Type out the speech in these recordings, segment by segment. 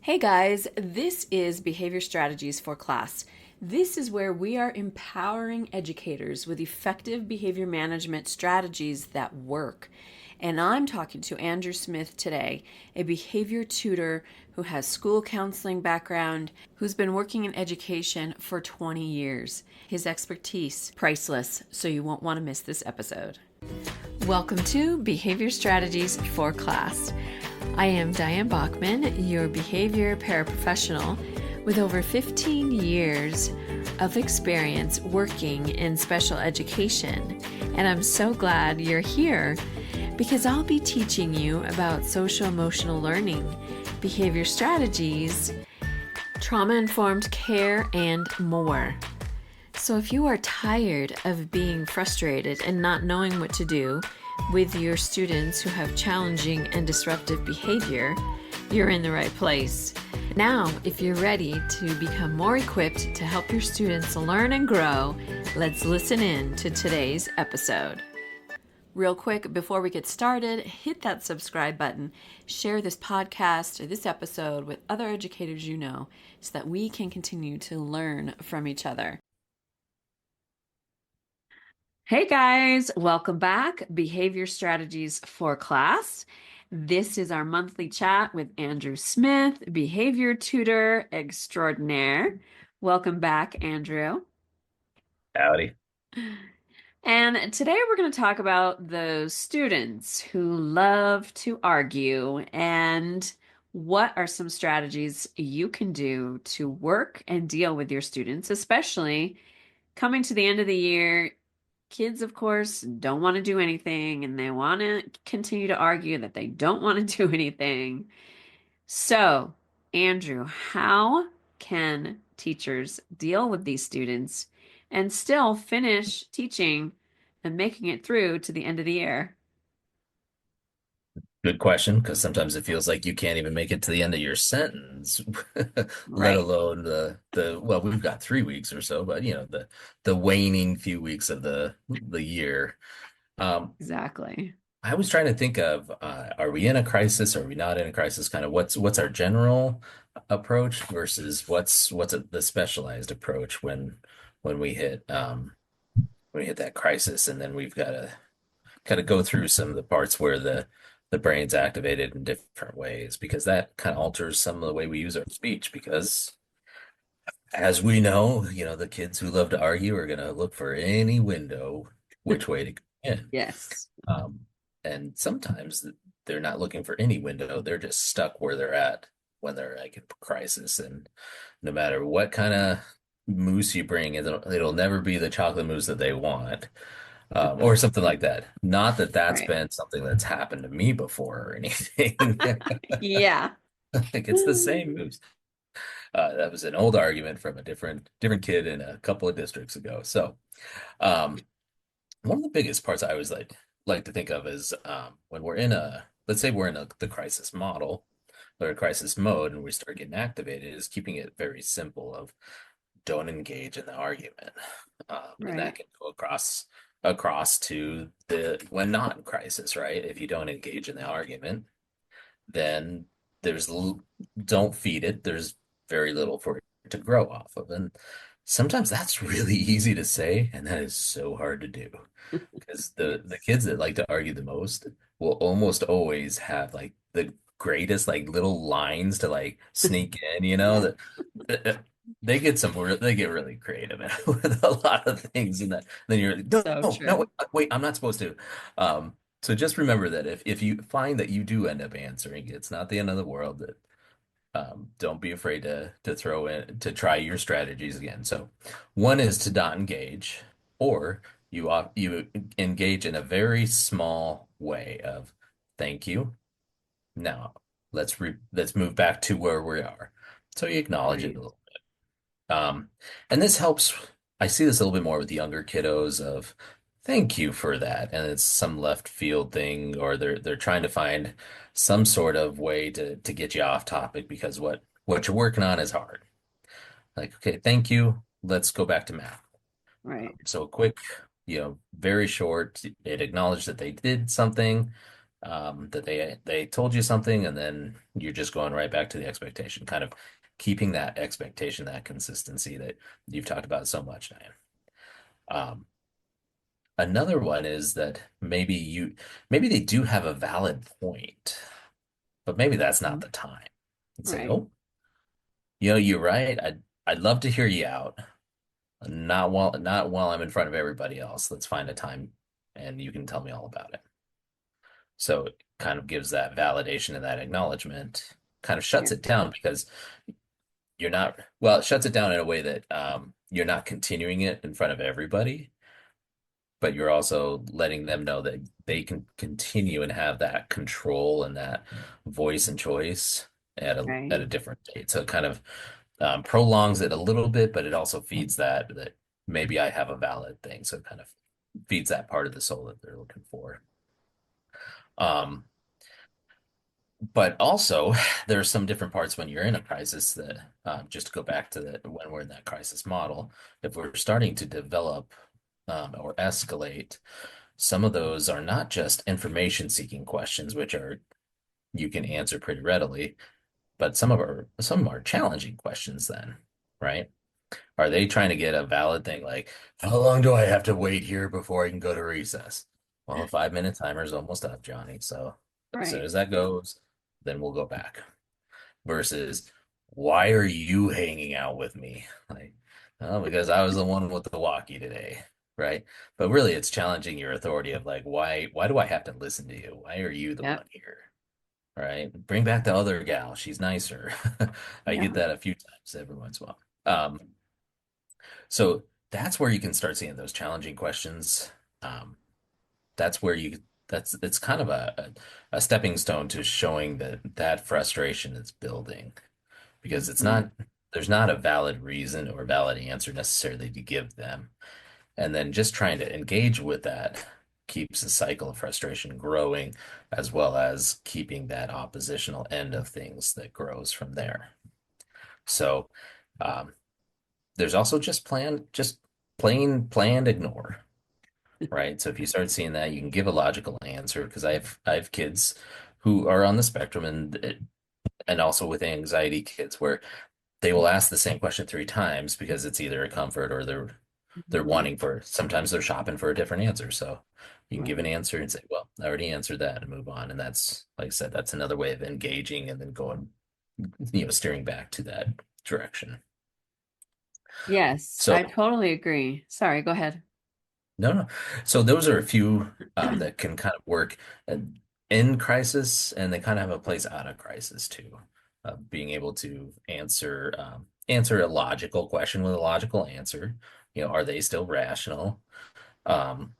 Hey guys, this is Behavior Strategies for Class. This is where we are empowering educators with effective behavior management strategies that work. And I'm talking to Andrew Smith today, a behavior tutor who has school counseling background, who's been working in education for 20 years. His expertise, priceless, so you won't want to miss this episode. Welcome to Behavior Strategies for Class. I am Diane Bachman, your behavior paraprofessional with over 15 years of experience working in special education. And I'm so glad you're here because I'll be teaching you about social emotional learning, behavior strategies, trauma-informed care, and more. So if you are tired of being frustrated and not knowing what to do with your students who have challenging and disruptive behavior, you're in the right place. Now, if you're ready to become more equipped to help your students learn and grow, let's listen in to today's episode. Real quick, before we get started, hit that subscribe button, share this podcast or this episode with other educators you know so that we can continue to learn from each other. Hey guys, welcome back. Behavior Strategies for Class. This is our monthly chat with Andrew Smith, behavior tutor extraordinaire. Welcome back, Andrew. Howdy. And today we're going to talk about those students who love to argue and what are some strategies you can do to work and deal with your students, especially coming to the end of the year. Kids, of course, don't want to do anything and they want to continue to argue that they don't want to do anything. So, Andrew, how can teachers deal with these students and still finish teaching and making it through to the end of the year? Good question, because sometimes it feels like you can't even make it to the end of your sentence, let Right. alone the well, we've got 3 weeks or so, but the waning few weeks of the year. Um, Exactly. I was trying to think of are we in a crisis? Are we not in a crisis? Kind of what's our general approach versus the specialized approach when we hit that crisis, and then we've got to kind of go through some of the parts where the brain's activated in different ways because that kind of alters some of the way we use our speech because as we know, the kids who love to argue are going to look for any window which way to go in. Yes. Um, and sometimes they're not looking for any window. They're just stuck where they're at when they're like in crisis. And no matter what kind of mousse you bring, it'll never be the chocolate mousse that they want, or something like that. Not that that's Right. been something that's happened to me before or anything. Yeah. Like it's the same moves. That was an old argument from a different kid in a couple of districts ago. So, um, one of the biggest parts I always like to think of is when we're in let's say we're in the crisis model or a crisis mode, and we start getting activated, is keeping it very simple of don't engage in the argument. And that Right. can go across to the when not in crisis, right? If you don't engage in the argument, then there's don't feed it. There's very little for it to grow off of. And sometimes that's really easy to say, and that is so hard to do because the Yes. kids that like to argue the most will almost always have like the greatest like little lines to like sneak in, that they get really creative with a lot of things in that. Then you're like, So no, true. wait, I'm not supposed to. So just remember that if you find that you do end up answering, it's not the end of the world. That don't be afraid to throw in to try your strategies again. So one is to not engage, or you engage in a very small way of thank you. Now let's move back to where we are. So you acknowledge it Right. a little. Um, and this helps. I see this a little bit more with the younger kiddos of thank you for that. And it's some left field thing, or they're trying to find some sort of way to get you off topic because what you're working on is hard. Like, okay, thank you. Let's go back to math. Right. So quick, very short. It acknowledged that they did something. that they told you something and then you're just going right back to the expectation, kind of keeping that expectation, that consistency that you've talked about so much, Diane. Um, Another one is that maybe they do have a valid point, but maybe that's not Mhm. the time. And say, Right. oh, you're right. I'd love to hear you out. Not while I'm in front of everybody else. Let's find a time and you can tell me all about it. So it kind of gives that validation and that acknowledgement, kind of Yeah. shuts it down because you're not, well, it shuts it down in a way that you're not continuing it in front of everybody, but you're also letting them know that they can continue and have that control and that voice and choice at a Right. different date. So it kind of prolongs it a little bit, but it also feeds that maybe I have a valid thing. So it kind of feeds that part of the soul that they're looking for. Um, but also, there are some different parts when you're in a crisis that, just to go back to when we're in that crisis model, if we're starting to develop or escalate, some of those are not just information seeking questions, which are you can answer pretty readily, but some are challenging questions then, right? Are they trying to get a valid thing like, how long do I have to wait here before I can go to recess? Well, a 5 minute timer is almost up, Johnny. So as soon Right. as that goes, then we'll go back. Versus, why are you hanging out with me? Like, oh, because I was the one with the walkie today, right? But really, it's challenging your authority of like, why do I have to listen to you? Why are you the Yep. one here? Right? Bring back the other gal. She's nicer. I get Yeah. that a few times every once in a while. So that's where you can start seeing those challenging questions. Um, that's where you that's it's kind of a stepping stone to showing that frustration is building because it's Mhm. not there's not a valid reason or valid answer necessarily to give them. And then just trying to engage with that keeps the cycle of frustration growing, as well as keeping that oppositional end of things that grows from there. So um, there's also just plain planned ignore, right? So if you start seeing that, you can give a logical answer because I have kids who are on the spectrum and also with anxiety kids where they will ask the same question 3 times because it's either a comfort or they're Mhm. wanting for sometimes they're shopping for a different answer. So you can give an Right. answer and say, well, I already answered that and move on. And that's, like I said, that's another way of engaging and then going, steering back to that direction. Yes, So I totally agree. Sorry, go ahead. no, no. So those are a few that can kind of work uh, in crisis, and they kind of have a place out of crisis too. Being able to answer a logical question with a logical answer. Are they still rational? Um,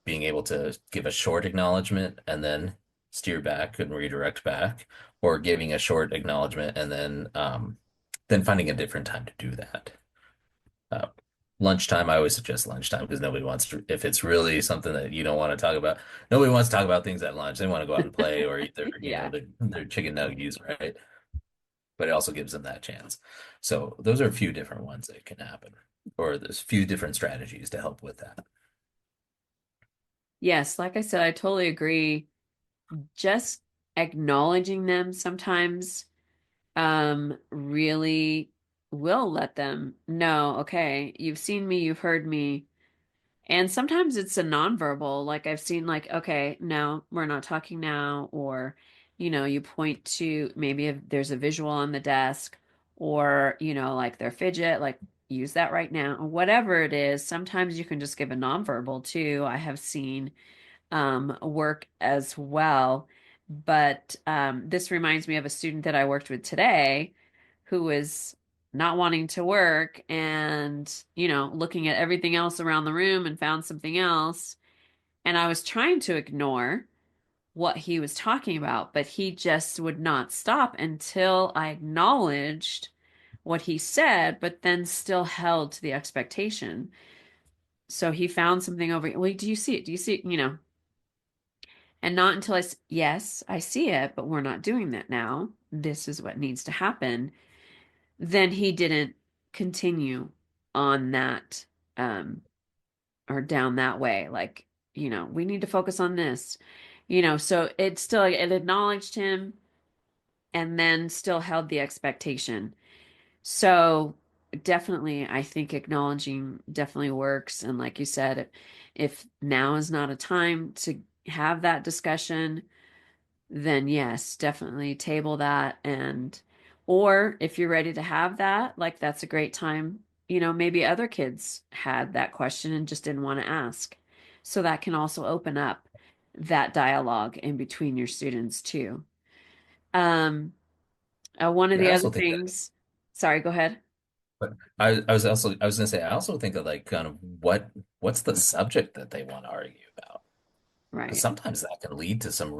Being able to give a short acknowledgement and then steer back and redirect back, or giving a short acknowledgement and then finding a different time to do that. Uh, Lunchtime, I always suggest lunchtime because nobody wants to, if it's really something that you don't want to talk about, nobody wants to talk about things at lunch. They want to go out and play or eat Yeah. their chicken nuggets, right? But it also gives them that chance. So those are a few different ones that can happen, or there's a few different strategies to help with that. Yes, like I said, I totally agree. Just acknowledging them sometimes really will let them know, okay, you've seen me, you've heard me. And sometimes it's a nonverbal, like I've seen like, okay, no, we're not talking now, or you point to maybe if there's a visual on the desk, or like their fidget, like use that right now, or whatever it is. Sometimes you can just give a nonverbal too. I have seen work as well. But this reminds me of a student that I worked with today who was not wanting to work and, looking at everything else around the room and found something else. And I was trying to ignore what he was talking about, but he just would not stop until I acknowledged what he said, but then still held to the expectation. So he found something over. Well, do you see it? Do you see it? And not until yes, I see it, but we're not doing that now. This is what needs to happen. Then he didn't continue on that um or down that way. Like, we need to focus on this. So it acknowledged him and then still held the expectation. So definitely, I think acknowledging definitely works. And like you said, if now is not a time to have that discussion, then yes, definitely table that. Or if you're ready to have that, like that's a great time. Maybe other kids had that question and just didn't want to ask. So that can also open up that dialogue in between your students too. Um, one of Yeah, I the other also think that, things, sorry, go ahead. but I was gonna say, I also think that like kind of what's the subject that they want to argue about? Because Right. sometimes that can lead to some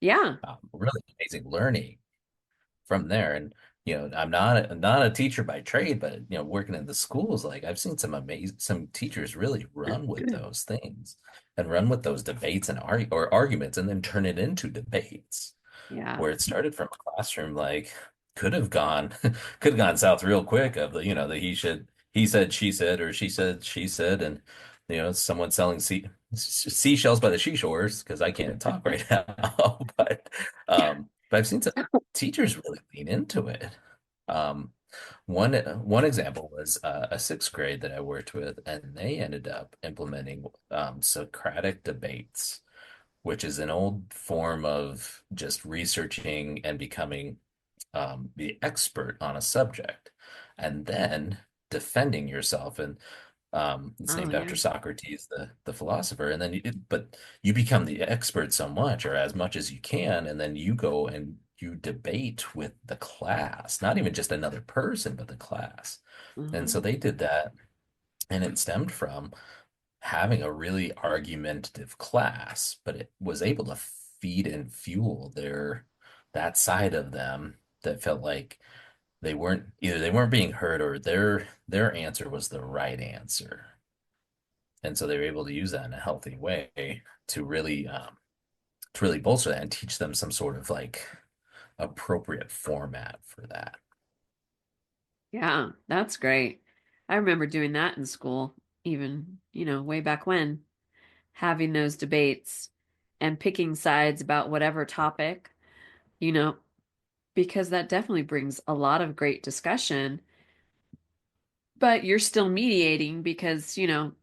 Yeah. really amazing learning from there. And I'm not a teacher by trade, but working in the schools, like I've seen some teachers really run with those things and run with those debates and arguments and then turn it into debates Yeah. where it started from a classroom like could have gone south real quick of the he said she said or she said she said and someone selling seashells by the seashores because I can't talk right now but I've seen some teachers really lean into it. um one example was a sixth grade that I worked with, and they ended up implementing Socratic debates, which is an old form of just researching and becoming the expert on a subject, and then defending yourself. And it's Oh, named yeah. after Socrates, the philosopher. And then, but you become the expert so much, or as much as you can, and then you go and you debate with the class, not even just another person, but the class. And so Uh-huh. they did that, and it stemmed from having a really argumentative class, but it was able to feed and fuel that side of them that felt like they weren't being heard, or their answer was the right answer. And so they were able to use that in a healthy way to really to really bolster that and teach them some sort of like appropriate format for that. Yeah, that's great. I remember doing that in school, even, way back when, having those debates and picking sides about whatever topic, you know, because that definitely brings a lot of great discussion, but you're still mediating because,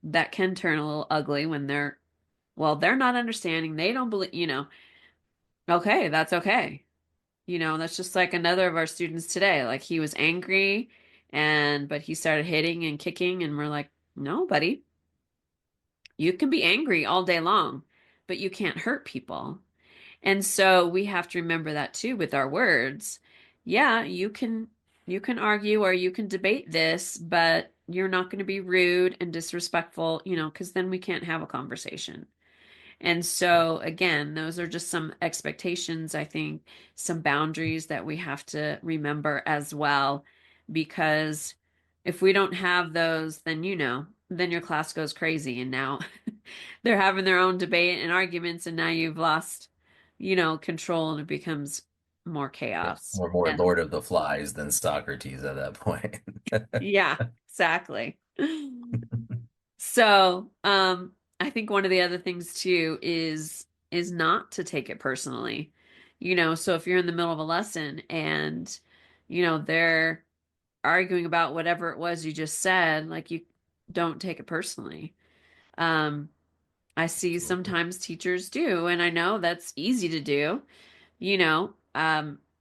that can turn a little ugly when they're not understanding. They don't believe, okay, that's okay. That's just like another of our students today. Like he was angry but he started hitting and kicking and we're like, "No, buddy. You can be angry all day long, but you can't hurt people." And so we have to remember that too with our words. Yeah, you can argue or you can debate this, but you're not going to be rude and disrespectful, because then we can't have a conversation. And so, again, those are just some expectations, I think, some boundaries that we have to remember as well. Because if we don't have those, then your class goes crazy. And now they're having their own debate and arguments, and now you've lost, control and it becomes more Yeah, chaos. we're more And Lord of the Flies than Socrates at that point. yeah, exactly. So, I think one of the other things too is not to take it personally. So if you're in the middle of a lesson and they're arguing about whatever it was you just said, like you don't take it personally. Um, I see Absolutely. sometimes teachers do, and I know that's easy to do.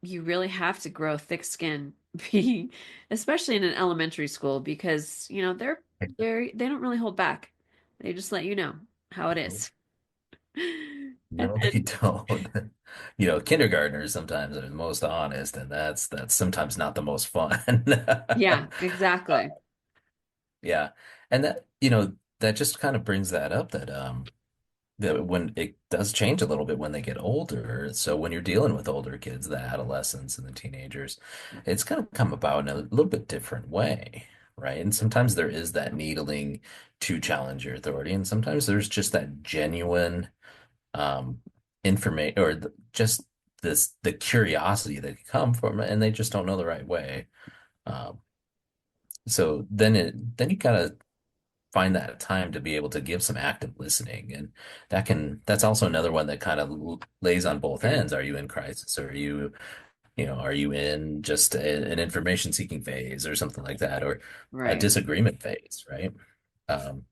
You really have to grow thick skin, being especially in an elementary school because they don't really hold back. They just let you know how it is. And No, they then, don't. Kindergartners sometimes are the most honest, and that's sometimes not the most fun. yeah, exactly. Yeah. And that just kind of brings that up that when it does change a little bit when they get older. So when you're dealing with older kids, the adolescents and the teenagers, it's going to come about in a little bit different way, right? And sometimes there is that needling to challenge your authority, and sometimes there's just that genuine information or just the curiosity that can come from it, and they just don't know the right way. Um, so then you gotta find that time to be able to give some active listening. And that's also another one that kind of lays on both Yeah. ends. Are you in crisis, or are you in just an information seeking phase or something like that, or a Right. disagreement phase, right? Um,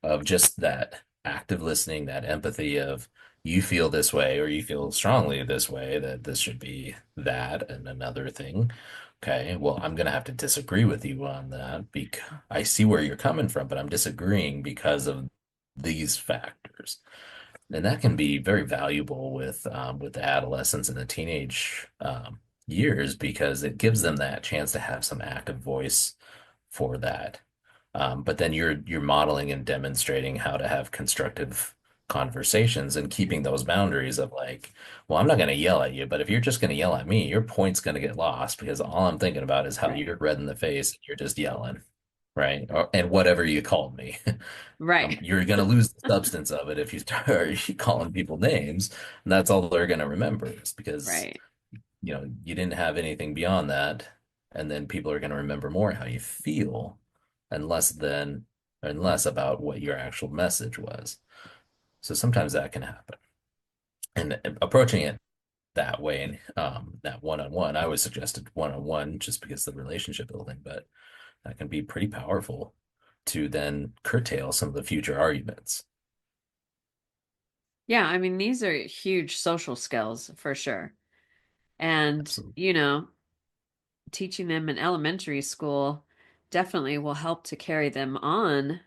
of just that active listening, that empathy of you feel this way or you feel strongly this way that this should be that and another thing. Okay, well, I'm gonna have to disagree with you on that because I see where you're coming from, but I'm disagreeing because of these factors. And that can be very valuable with the adolescents and the teenage years because it gives them that chance to have some active voice for that. But then you're modeling and demonstrating how to have constructive conversations and keeping those boundaries of like, well, I'm not going to yell at you, but if you're just going to yell at me, your point's going to get lost because all I'm thinking about is how Right. you're red in the face and you're just yelling, right? And whatever you called me. Right. You're going to lose the substance of it if you start calling people names, and that's all they're going to remember is because Right. you didn't have anything beyond that, and then people are going to remember more how you feel and less about what your actual message was. So sometimes that can happen. And approaching it that way and that one-on-one, I always suggested one-on-one just because of the relationship building, but that can be pretty powerful to then curtail some of the future arguments. Yeah, I mean, these are huge social skills for sure. And, Absolutely. teaching them in elementary school definitely will help to carry them on,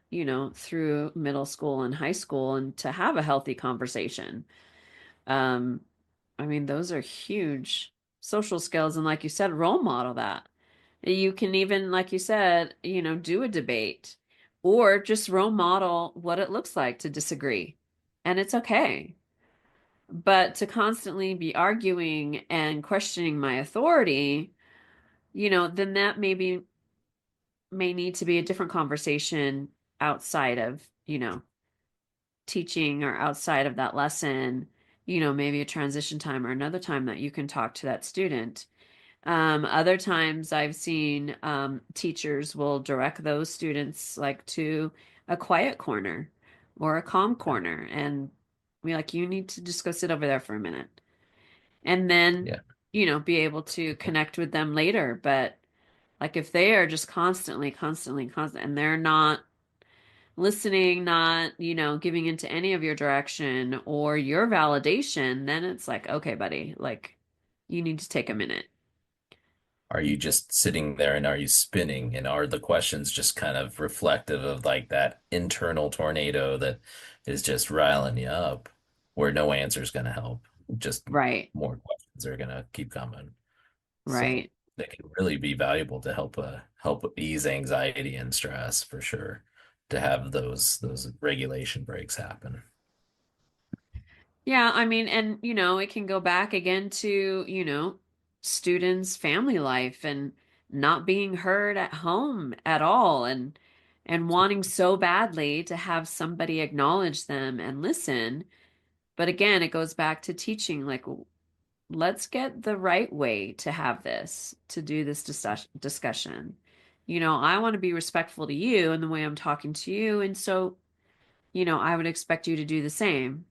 through middle school and high school and to have a healthy conversation. Um, I mean, those are huge social skills. And like you said, role model that. You can even, like you said, do a debate or just role model what it looks like to disagree. And it's okay. But to constantly be arguing and questioning my authority, then that may need to be a different conversation outside of, teaching or outside of that lesson, maybe a transition time or another time that you can talk to that student. Other times I've seen teachers will direct those students like to a quiet corner or a calm Yeah. corner and be like, you need to just go sit over there for a minute and then, Yeah. be able to connect with them later. But like if they are just constant, and they're not listening, not, giving into any of your direction or your validation, then it's like, okay, buddy, like you need to take a minute. Are you just sitting there and are you spinning? And are the questions just kind of reflective of like that internal tornado that is just riling you up where no answer is going to help? Just Right, more questions are going to keep coming. So right. they can really be valuable to help ease anxiety and stress for sure, to have those regulation breaks happen. Yeah, I mean, and it can go back again to, students' family life and not being heard at home at all and wanting so badly to have somebody acknowledge them and listen. But again, it goes back to teaching like let's get the right way to have this, to do this discussion. I want to be respectful to you and the way I'm talking to you, and so, I would expect you to do the same.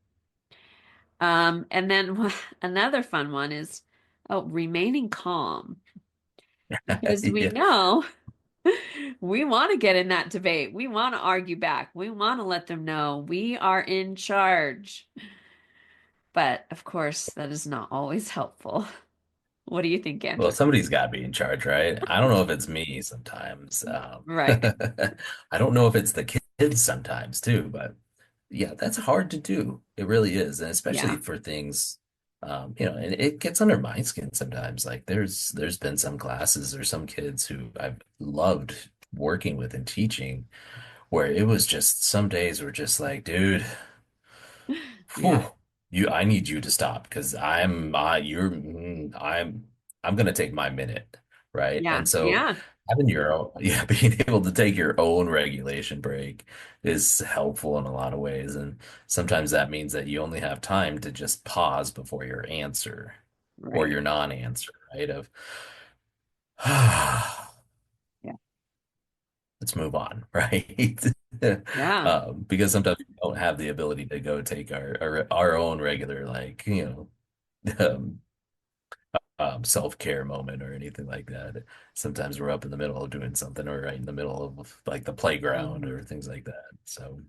And then another fun one is, oh, remaining calm because we Yeah. know we want to get in that debate. We want to argue back. We want to let them know we are in charge. But of course, that is not always helpful. What do you think, Well, Andrew? somebody's got to be in charge, right? I don't know if it's me sometimes. Right. I don't know if it's the kids sometimes too, but yeah, that's hard to do. It really is, and especially Yeah. for things, and it gets under my skin sometimes. Like there's been some classes or some kids who I've loved working with and teaching where it was just some days were just like, dude. Yeah. Whew, I need you to stop because I'm gonna take my minute, right? Yeah. And so Yeah. having your own, yeah, being able to take your own regulation break is helpful in a lot of ways. And sometimes that means that you only have time to just pause before your answer or Right. your non-answer, right? Of Yeah. let's move on, right? Yeah. Because sometimes we don't have the ability to go take our own regular, like, um, self-care moment or anything like that. Sometimes we're up in the middle of doing something or right in the middle of like the playground Hmm. or things like that. So,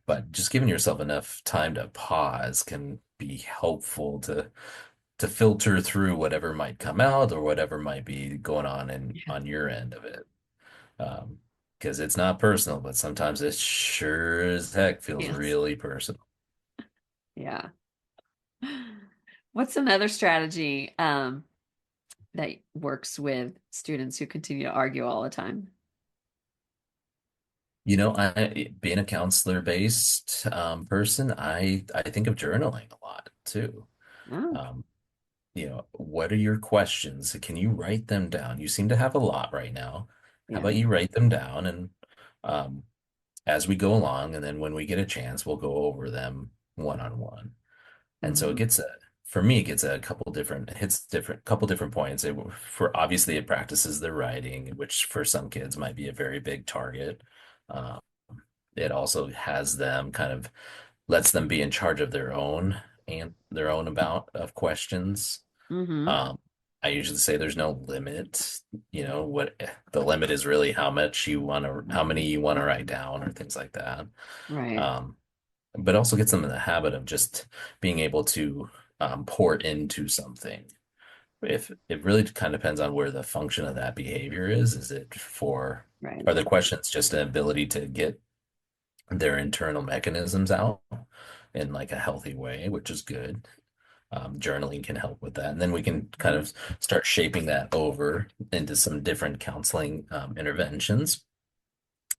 but just giving yourself enough time to pause can be helpful to filter through whatever might come out or whatever might be going on Yeah. on your end of it. Um, because it's not personal, but sometimes it sure as heck feels Yes. really personal. Yeah. What's another strategy that works with students who continue to argue all the time? Being a counselor based person, I think of journaling a lot too. Oh, Um, what are your questions? Can you write them down? You seem to have a lot right now. How yeah. about you write them down and um, as we go along, and then when we get a chance, we'll go over them one on one. And so Hmm. for me, it gets a couple different, hits different, couple different points. For obviously, it practices their writing, which for some kids might be a very big target. Um, it also has them kind of lets them be in charge of their own and their own amount of questions. Hmm. Um, I usually say there's no limit. What the limit is really how many you want to write down or things like that. Right. Um, but also gets them in the habit of just being able to pour into something. If it really kind of depends on where the function of that behavior is. Right. Are the questions just an ability to get their internal mechanisms out in like a healthy way, which is good. Journaling can help with that. And then we can kind Mhm. of start shaping that over into some different counseling interventions.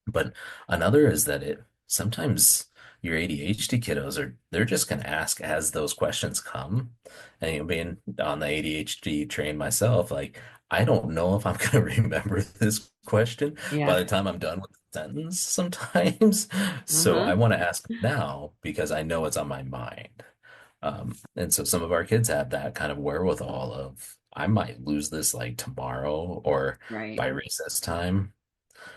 But another is that it sometimes your ADHD kiddos they're just going to ask as those questions come. And being on the ADHD train myself, like I don't know if I'm going to remember this question Yeah. by the time I'm done with the sentence sometimes. So Uh-huh. I want to ask now because I know it's on my mind. And so some of our kids have that kind of wherewithal of I might lose this like tomorrow or Right. by recess time.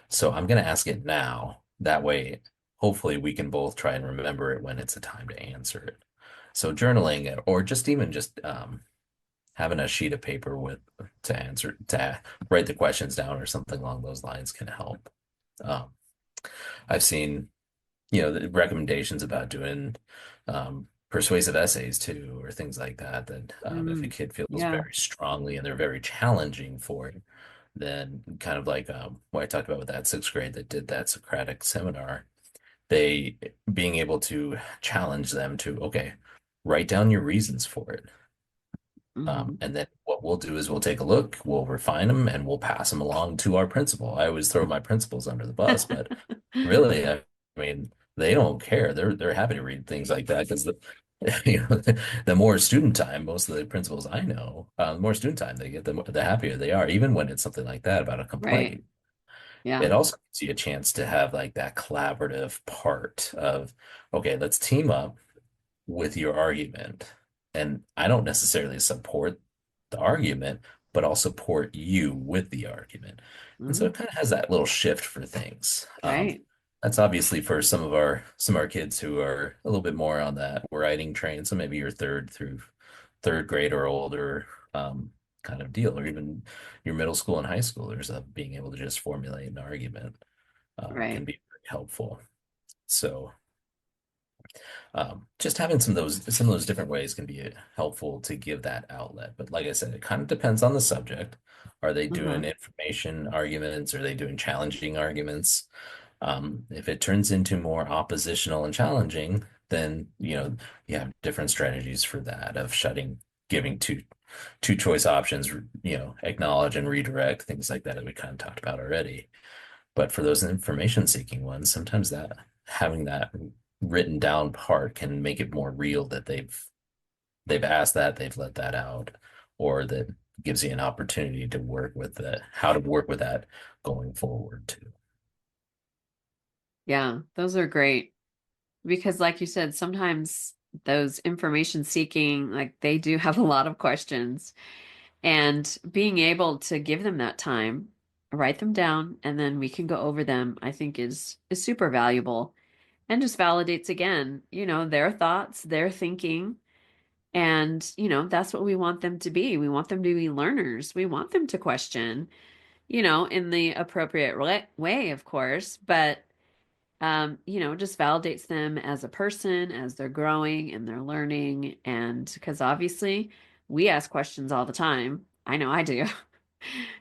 So I'm going to ask it now. That way, hopefully, we can both try and remember it when it's a time to answer it. So journaling it, or just even just having a sheet of paper with to write the questions down or something along those lines can help. Um, I've seen, the recommendations about doing persuasive essays too, or things like that. That if a Mm. kid feels Yeah. very strongly and they're very challenging for it, then kind of like what I talked about with that sixth grade that did that Socratic seminar, they being able to challenge them to, okay, write down your reasons for it. Hmm. And then what we'll do is we'll take a look, we'll refine them, and we'll pass them along to our principal. I always throw my principals under the bus, but really, I mean, they don't care. They're happy to read things like that because the more student time, most of the principals I know, the more student time they get, the happier they are, even when it's something like that about a Right. complaint. Yeah. It also gives you a chance to have like that collaborative part of, okay, let's team up with your argument. And I don't necessarily support the argument, but I'll support you with the argument. And so Mm. it kind of has that little shift for things. Right. That's obviously for some of our kids who are a little bit more on that writing train. So maybe your third through third grade or older kind of deal, or even your middle school and high schoolers of being able to just formulate an argument can Right. be very helpful. So just having some of those different ways can be helpful to give that outlet. But like I said, it kind of depends on the subject. Are they Uh-huh. doing information arguments? Are they doing challenging arguments? If it turns into more oppositional and challenging, then you have different strategies for that of giving two choice options, acknowledge and redirect, things like that we kind of talked about already. But for those information seeking ones, sometimes that having that written down part can make it more real that they've asked that, they've let that out, or that gives you an opportunity to work with how to work with that going forward too. Yeah. Those are great because, like you said, sometimes those information seeking, like they do have a lot of questions, and being able to give them that time write them down, and then we can go over them, I think is super valuable and just validates again, their thoughts, their thinking. And, that's what we want them to be. We want them to be learners. We want them to question, in the appropriate way, of course, but just validates them as a person, as they're growing and they're learning. And because obviously we ask questions all the time. I know I do.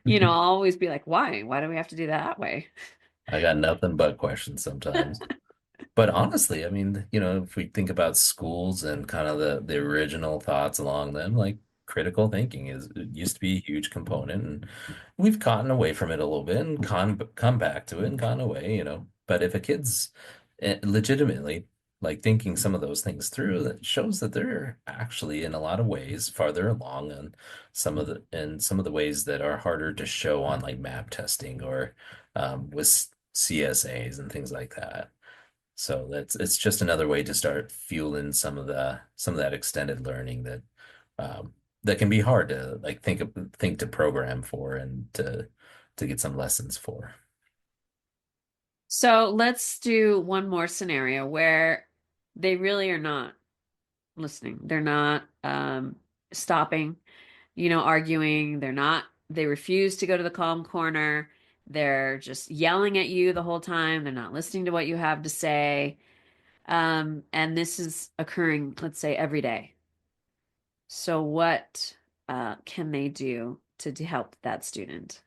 I'll always be like, why? Why do we have to do that way? I got nothing but questions sometimes. But honestly, I mean, if we think about schools and kind of the original thoughts along them, like critical thinking it used to be a huge component, and we've gotten away from it a little bit and come back to it and gone away. But if a kid's legitimately like thinking some of those things through, that shows that they're actually in a lot of ways farther along on some of the ways that are harder to show on like map testing or with CSAs and things like that. So it's just another way to start fueling some of that extended learning that can be hard to like think to program for and to get some lessons for. So let's do one more scenario where they really are not listening. They're not stopping, arguing. They refuse to go to the calm corner. They're just yelling at you the whole time. They're not listening to what you have to say. And this is occurring, let's say, every day. So what can they do to help that student?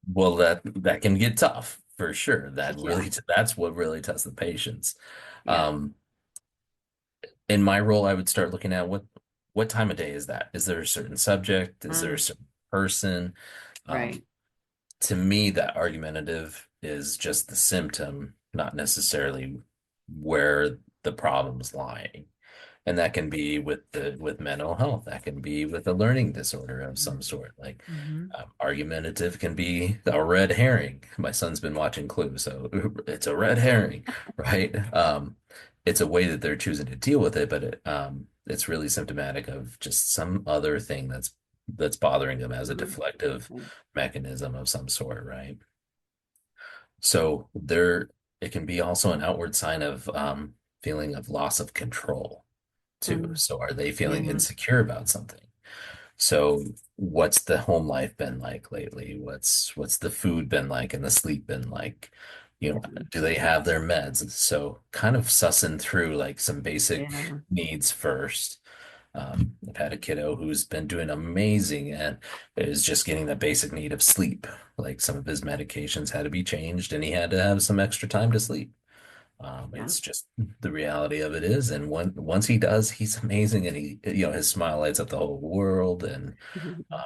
Well, that can get tough for sure. Yeah, That's what really tests the patience. yeah. Um, in my role, I would start looking at what time of day is that? Is there a certain subject? Is there a Uh, certain person? right. Um, to me, that argumentative is just the symptom, not necessarily where the problem's lying. And that can be with mental health. That can be with a learning disorder of some sort. Like Mm-hmm. argumentative can be a red herring. My son's been watching Clue, so it's a red herring, right? It's a way that they're choosing to deal with it, but it's really symptomatic of just some other thing that's bothering them as a deflective Right. mechanism of some sort, right? So it can be also an outward sign of feeling of loss of control too. Mm, So are they feeling yeah. insecure about something? So what's the home life been like lately? What's the food been like and the sleep been like? Do they have their meds? So kind of sussing through like some basic Yeah. needs first. I've had a kiddo who's been doing amazing and is just getting the basic need of sleep. Like some of his medications had to be changed and he had to have some extra time to sleep. Yeah. It's just the reality of it is, and once he does, he's amazing, and his smile lights up the whole world, and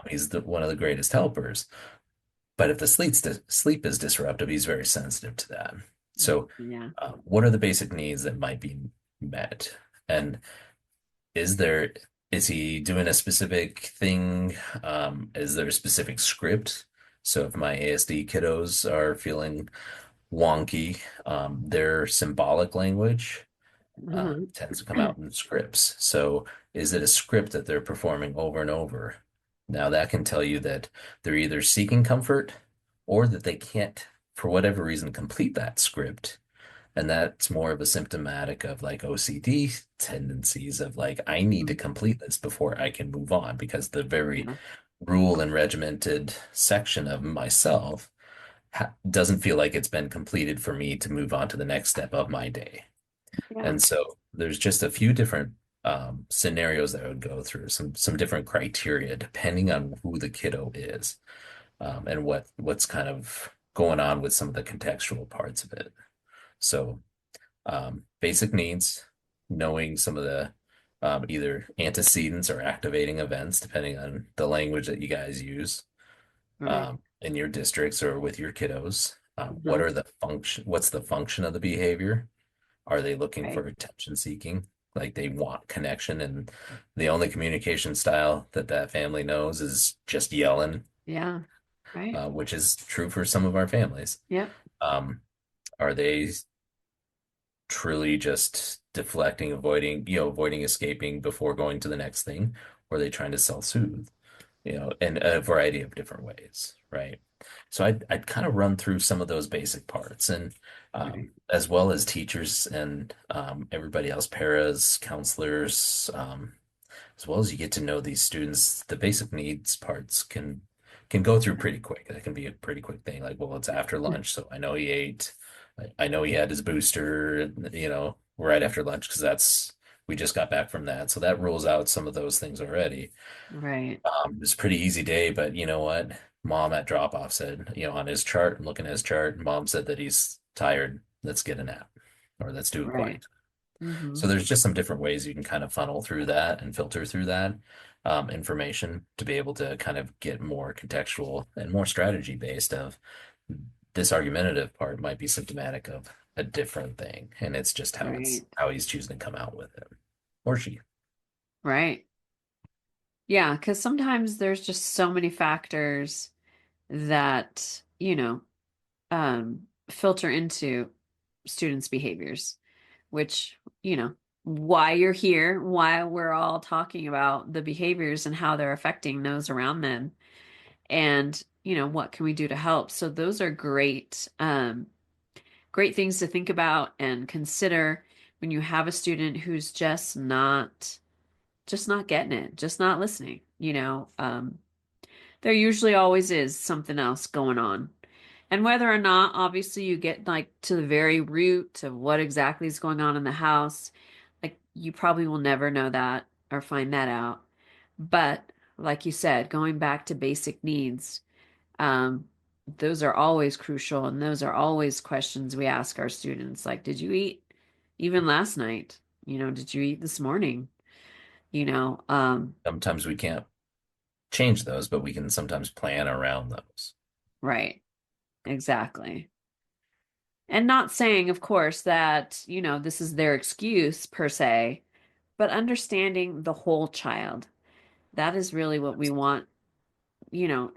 he's one of the greatest helpers. But if the sleep is disruptive, he's very sensitive to that. So, Yeah. what are the basic needs that might be met? And is there is he doing a specific thing? Is there a specific script? So if my ASD kiddos are feeling wonky, their symbolic language Mhm. tends to come out in scripts. So is it a script that they're performing over and over? Now that can tell you that they're either seeking comfort or that they can't, for whatever reason, complete that script. And that's more of a symptomatic of like OCD tendencies of like, I need to complete this before I can move on because the very Yeah. rule and regimented section of myself doesn't feel like it's been completed for me to move on to the next step of my day. Yeah. And so there's just a few different scenarios that I would go through, some different criteria depending on who the kiddo is, and what's kind of going on with some of the contextual parts of it. So basic needs, knowing some of the either antecedents or activating events, depending on the language that you guys use Right. in your districts or with your kiddos. Uh-huh. What's the function of the behavior? Are they looking Right. for attention seeking? Like they want connection, and the only communication style that that family knows is just yelling, Yeah. Right. which is true for some of our families. Yep. Um, are they truly just deflecting, avoiding escaping before going to the next thing? Or are they trying to self-soothe? in a variety of different ways, right? So I'd kind of run through some of those basic parts, and Right. as well as teachers and everybody else, paras, counselors, as well as you get to know these students, the basic needs parts can go through pretty quick. That can be a pretty quick thing. Like, well, it's after lunch, so I know he ate. I know he had his booster, right after lunch because that's we just got back from that. So that rules out some of those things already. Right. It was a pretty easy day, but you know what? Mom at drop off said, on his chart, I'm looking at his chart, mom said that he's tired. Let's get a nap or let's do a Right. quiet. Hmm. So there's just some different ways you can kind of funnel through that and filter through that information to be able to kind of get more contextual and more strategy based of this argumentative part might be symptomatic of a different thing. And it's just Right. how he's choosing to come out with it or she. Right. Yeah, because sometimes there's just so many factors that, filter into students' behaviors, which, why you're here, why we're all talking about the behaviors and how they're affecting those around them, and, what can we do to help? So those are great things to think about and consider when you have a student who's just not getting it, just not listening, there usually always is something else going on. And whether or not, obviously, you get like to the very root of what exactly is going on in the house, like you probably will never know that or find that out. But like you said, going back to basic needs, um, those are always crucial, and those are always questions we ask our students. Like, did you eat even last night? Did you eat this morning? You know, um, Sometimes we can't change those, but we can sometimes plan around those. right, exactly. And not saying, of course, that, this is their excuse per se, but understanding the whole child. That is really what we want, you know,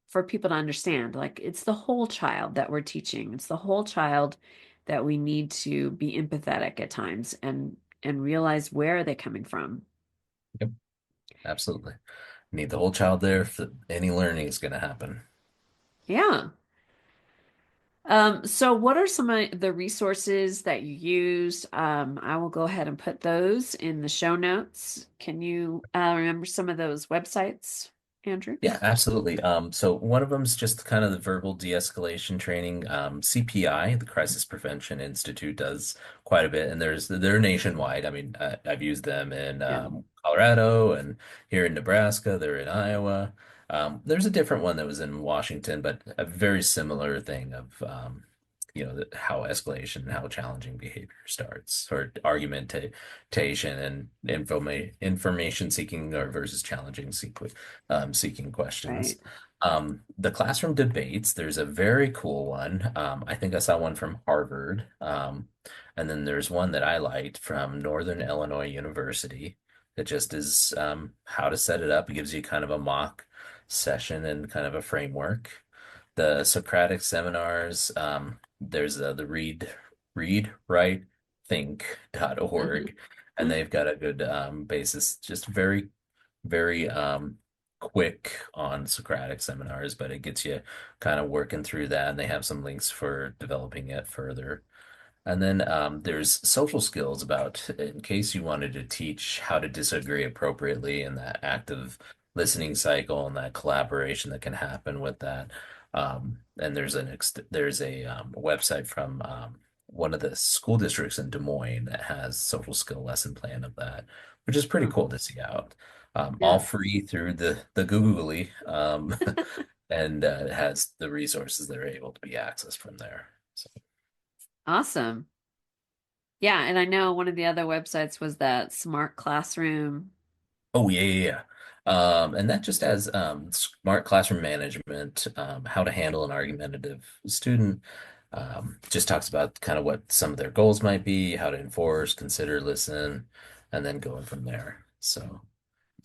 for people to understand. Like it's the whole child that we're teaching. It's the whole child that we need to be empathetic at times and realize where are they coming from. Yep, absolutely. Need the whole child there if any learning is going to happen. Yeah. So what are some of the resources that you used? I will go ahead and put those in the show notes. Can you remember some of those websites, Andrew? Yeah, absolutely. So one of them's just kind of the verbal de-escalation training. CPI, the Crisis Prevention Institute, does quite a bit, and they're nationwide. I mean, I've used them in Yeah. Colorado and here in Nebraska. They're in Iowa. There's a different one that was in Washington, but a very similar thing of how escalation, how challenging behavior starts, or argumentation and information seeking or versus challenging seeking questions. Right. The classroom debates, there's a very cool one. I think I saw one from Harvard. And then there's one that I liked from Northern Illinois University that just is how to set it up. It gives you kind of a mock session and kind of a framework. The Socratic seminars, there's the write, Hmm. think.org, and they've got a good basis, just very, very quick on Socratic seminars, but it gets you kind of working through that, and they have some links for developing it further. And then there's social skills about in case you wanted to teach how to disagree appropriately and that active listening cycle and that collaboration that can happen with that. And there's a website from one of the school districts in Des Moines that has social skill lesson plan of that, which is pretty Huh. cool to see out. All Yeah. free through the Googly, and it has the resources that are able to be accessed from there. So. Awesome. Yeah, and I know one of the other websites was that Smart Classroom. Oh yeah, yeah, yeah. And that just has smart classroom management, how to handle an argumentative student. Just talks about kind of what some of their goals might be, how to enforce, consider, listen, and then going from there. So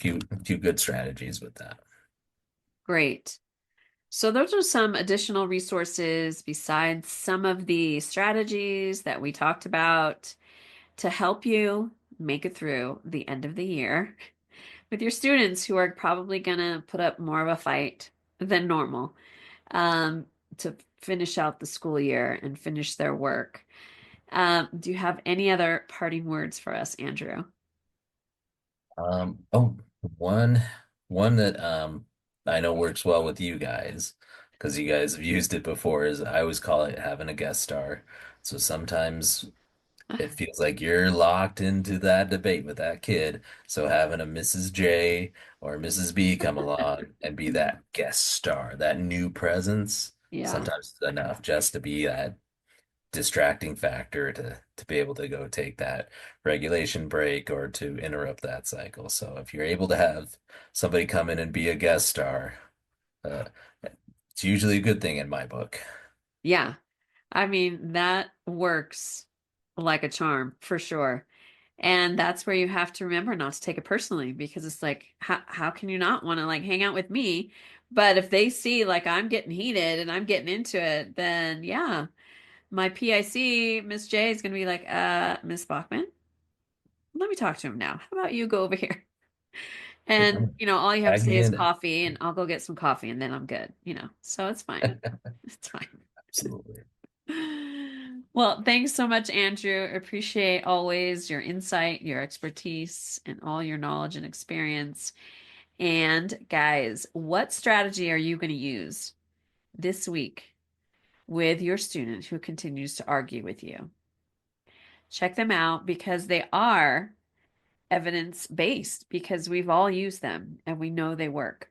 a few good strategies with that. Great. So those are some additional resources besides some of the strategies that we talked about to help you make it through the end of the year. with your students who are probably gonna put up more of a fight than normal, um, to finish out the school year and finish their work. Do you have any other parting words for us, Andrew? Oh, one one that I know works well with you guys because you guys have used it before is I always call it having a guest star. So sometimes it feels like you're locked into that debate with that kid. So having a Mrs. J or Mrs. B come along and be that guest star, that new presence, Yeah. sometimes it's enough just to be that distracting factor to be able to go take that regulation break or to interrupt that cycle. So if you're able to have somebody come in and be a guest star, uh, it's usually a good thing in my book. Yeah. I mean, that works like a charm for sure. And that's where you have to remember not to take it personally because it's like, how can you not want to like hang out with me? But if they see like I'm getting heated and I'm getting into it, then yeah, my PIC, Miss J, is going to be like, Miss Bachman, let me talk to him now. How about you go over here? And, all you have to Tag say me is in. coffee, and I'll go get some coffee, and then I'm good. So it's fine. It's fine. Absolutely. Well, thanks so much, Andrew. Appreciate always your insight, your expertise, and all your knowledge and experience. And guys, what strategy are you going to use this week with your student who continues to argue with you? Check them out because they are evidence-based because we've all used them and we know they work.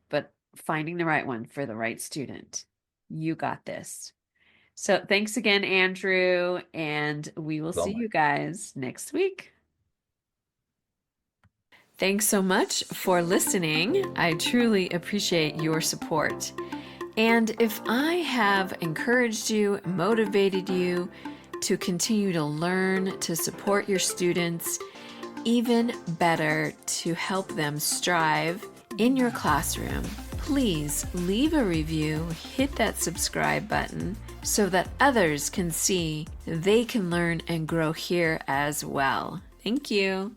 But finding the right one for the right student, you got this. So thanks again, Andrew, and we will So see you much. guys next week. Thanks so much for listening. I truly appreciate your support. And if I have encouraged you, motivated you to continue to learn, to support your students, even better, to help them strive in your classroom, please leave a review, hit that subscribe button so that others can see they can learn and grow here as well. Thank you.